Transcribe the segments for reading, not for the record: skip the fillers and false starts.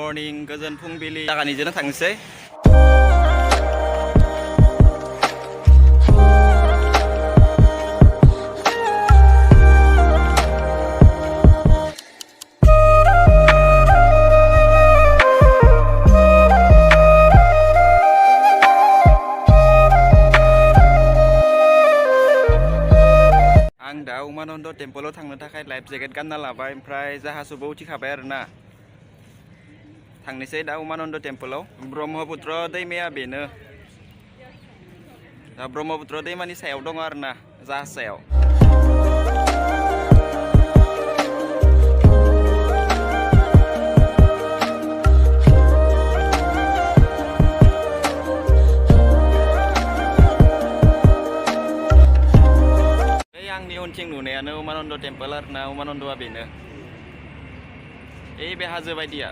Morning गोजोन फुंबिलि जागानिजोंनो थांनोसै। आं दा उमानन्द टेम्पोलाव थांनो थाखाय लाइफ जेकेट गानना लाबाय ओमफ्राय जाहाजावबो उथिखाबाय आरोना। थांनोसै दा उमानन्द टेम्पोलाव। ब्रह्मपुत्र दैमाया बेनो। दा ब्रह्मपुत्र दैमानि सायाव दङ आरोना जाहाज सायाव। आंनि उनथिं नुनायानो उमानन्द टेम्पोल आरोना। उमानन्दआ बेनो बे हाजो बायदिया।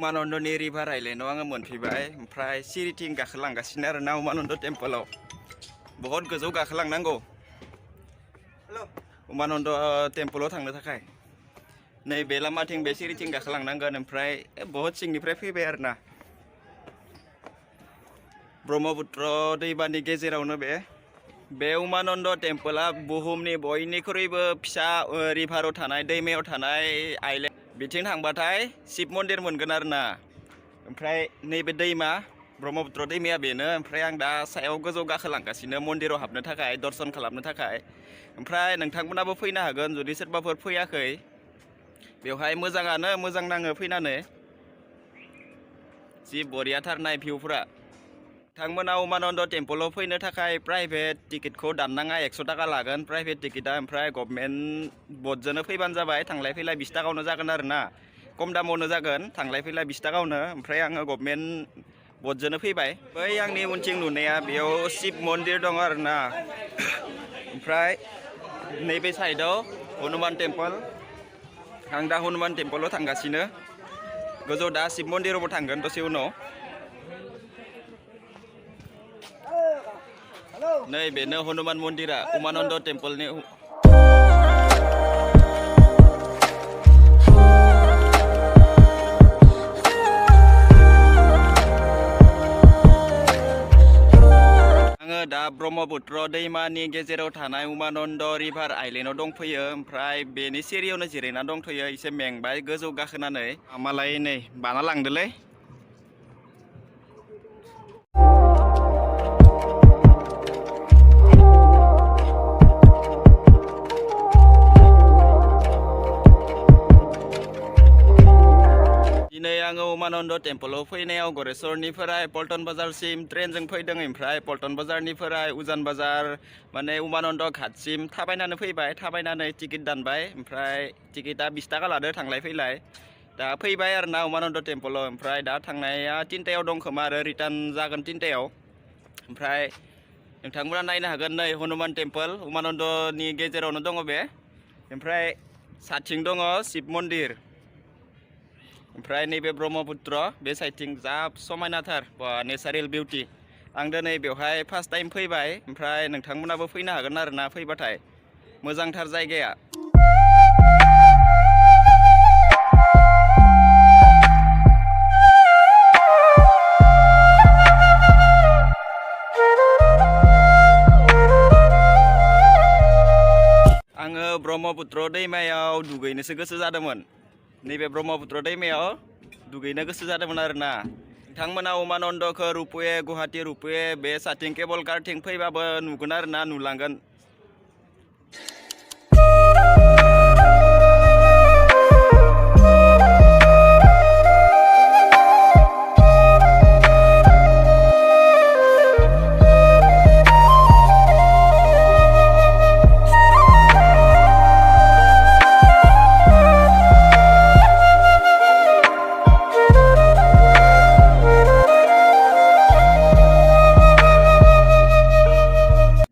उमानन्दनि रिभार आइलेन्डआव आङो मोनफैबाय ओमफ्राय सिरिथिं गाखोलांगासिनो आरोना उमानन्द टेम्पोलाव। बहुत गोजौ गाखोलांनांगौ उमानन्द टेम्पोलाव थांनो थाखाय। नैबे लामाथिं बे सिरिथिं गाखोलांनांगोन ओमफ्राय बहुत सिंनिफ्राय फैबाय आरोना। ब्रह्मपुत्र दैमानि गेजेरावनो बे उमानन्द टेम्पोला बुहुमनि बयनिख्रुइबो फिसा रिभाराव थानाय दैमायाव थानाय आइलेन्ड। बिथिं थांबाथाय शिब मन्दिर मोनगोन आरोना। ओमफ्राय नैबे दैमा ब्रह्मपुत्र दैमाया बेनो। ओमफ्राय आं दा सायाव गोजौ गाखोलांगासिनो मन्दिराव हाबनो थाखाय दर्शन खालामनो थाखाय। ओमफ्राय नोंथांमोनाबो फैनो हागोन जुदि सोरबाफोर फैयाखै। बेवहाय मोजाङानो, मोजां नाङो फैनानै। जि बरियाथार नाय भिउफोरा। नोंथांमोना उमानन्द टेम्पोलाव फैनो थाखाय प्राइभेट टिकेटखौ दाननाङा, 100 थाखा लागोन प्राइभेट टिकेटा। ओमफ्राय गभर्नमेन्ट बटजोंनो फैबानो जाबाय। थांलाय फैलाय 20 थाखायावनो जागोन आरोना। खम दामावनो जागोन, थांलाय फैलाय 20 थाखायावनो। ओमफ्राय आङो गभर्नमेन्ट बटजोंनो फैबाय। बै आंनि उनथिं नुनाया बेयाव शिब मन्दिर दङ आरोना। ओमफ्राय नैबे साइडआव हनुमान टेम्पोल। आं दा हनुमान टेम्पोलाव थांगासिनो। गोजौ दा शिब मन्दिरावबो थांगोन दसे उनाव। नै बेनो हनुमान मन्दिरा उमानन्द टेम्पोलनि। आङो दा ब्रह्मपुत्र दैमानि गेजेराव थानाय उमानन्द रिभार आइलेन्डआव दंफैयो। ओमफ्राय बेनि सेरियावनो जिरायना दंथ'यो। एसे मेंबाय गोजौ गाखोनानै। मालाय नै बाना लांदोलै। दिनै आङो उमानन्द टेम्पोलाव फैनायाव गरेस्वरनिफ्राय पल्टन बाजारसिम ट्रेनजों फैदों। ओमफ्राय पल्टन बाजारनिफ्राय उजान बाजार माने उमानन्द घाटसिम थाबायनानै फैबाय। थाबायनानै टिकेट दानबाय। ओमफ्राय टिकेटा 20 थाखा लादो थांलाय फैलाय। दा फैबाय आरोना उमानन्द टेम्पोलाव। ओमफ्राय दा थांनाया 3टायाव दं खोमा आरो रिटार्न जागोन 3टायाव। ओमफ्राय नोंथांमोना नायनो हागोन नै हनुमान टेम्पोल उमानन्दनि गेजेरावनो दङ बे। ओमफ्राय साथिं दङ शिब मन्दिर। ओमफ्राय नैबे ब्रह्मपुत्र बे साइडथिं जा समायनाथार नेचारेल बिउटि। आं दिनै बेवहाय फार्स्ट टाइम फैबाय। ओमफ्राय नोंथांमोनाबो फैनो हागोन आरोना फैबाथाय। मोजांथार जायगाया। आङो ब्रह्मपुत्र दैमायाव दुगैनोसो गोसो जादोंमोन। नैबे ब्रह्मपुत्र दैमायाव दुगैनो गोसो जादोंमोन आरोना। नोंथांमोना उमानन्दखौ रुपवे गुवाहाटी रुपवे बे साथिं केबल कारथिं फैबाबो नुगोन आरोना, नुलांगोन।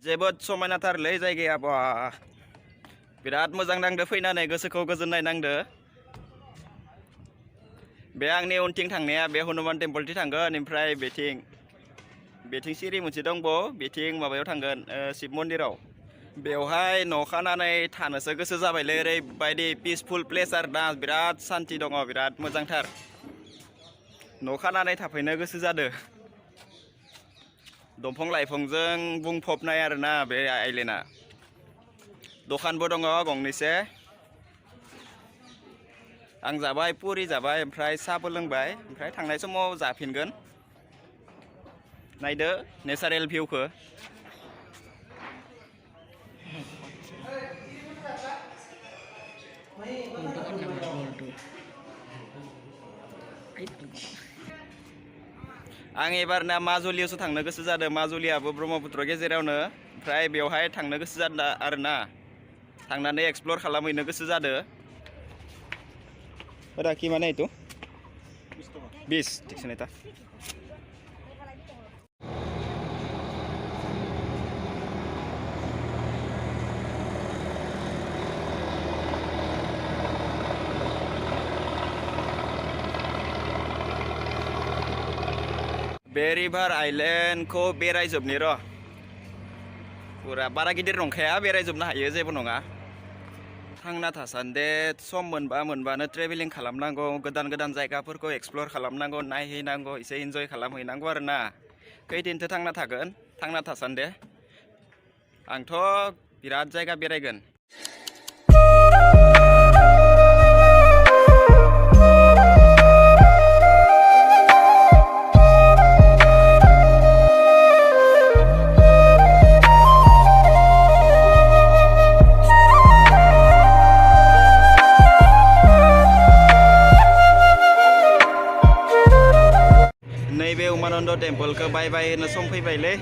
जोबोद समायनाथारलै जायगाया। बा बिराद मोजां नांदो फैनानै गोसोखौ गोजोननाय नांदो बे आंनि उनथिं थांनाया बे हनुमान टेम्पलथिं थांगोन ओमफ्राय बेथिं सिरि मोनसे दंबावो बेथिं माबायाव थांगोन शिब मन्दिराव बेवहाय न' खानानै थानोसो गोसो जाबायलै ओरैबायदि पिसफुल प्लेस आरोना बिराद सान्थि दङ बिराद मोजांथार न' खानानै थाफैनो गोसो जादों दंफां लाइफांजों बुंफबनाय आरोना बे आइलेन्डआ दखानबो दङ गंनैसो आं जाबाय पुरि जाबाय ओमफ्राय साहाबो लोंबाय ओमफ्राय थांनाय समाव जाफिनगोन नायदो नेचारेल भिउखौ आं एबारना माजुलियावसो थांनो गोसो जादों माजुलियाबो ब्रह्मपुत्र गेजेरावनो ओमफ्राय बेवहाय थांनो गोसो जादों आरोना थांनानै एक्सप्लर खालामहैनो गोसो जादों Berapa mana itu? Bis, di sini ta. बे रिभार आइलेन्डखौ बेरायजोबनि र' पुरा बारा गिदिर नंखाया बेरायजोबनो हायो जेबो नङा थांना थासान्दे सम मोनबानो ट्रेभेलिं खालामनांगौ गोदान जायगाफोरखौ एक्सप्लर खालामनांगौ नायहैनांगौ एसे इन्जय खालामहैनांगौ आरोना खैदिनथो थांना थागोन थांना थासान्दे आंथ' बिराद जायगा बेरायगोन नैबे उमानन्द टेम्पलखौ बाय होनो सम फैबायलै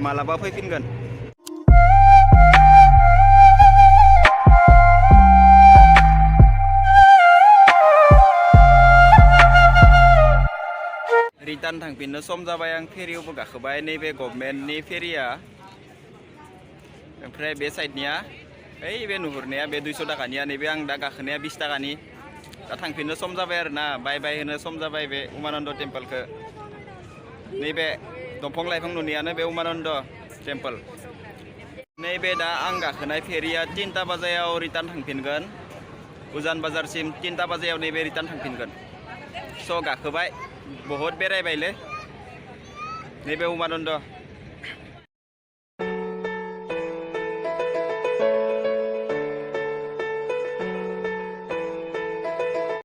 मालाबा फैफिनगोन रिटार्न थांफिननो सम जाबाय आं फेरियावबो गाखोबाय नैबे गभर्नमेन्टनि फेरिया ओमफ्राय बे साइडनिया ओइ बे नुहुरनाया बे 200 थाखानिया नैबे आं दा गाखोनाया 20 थाखानि दा थांफिननो सम जाबाय आरोना बाय होनो सम जाबाय बे उमानन्द टेम्पलखौ नैबे दंफां लाइफां नुनायानो बे उमानन्द टेम्पल नैबे दा आं गाखोनाय फेरिया 3टा बाजायाव रिटार्न थांफिनगोन उजान बाजारसिम 3टा बाजायाव नैबे रिटार्न थांफिनगोन स' गाखोबाय बहुत बेरायबायलै नैबे उमानन्द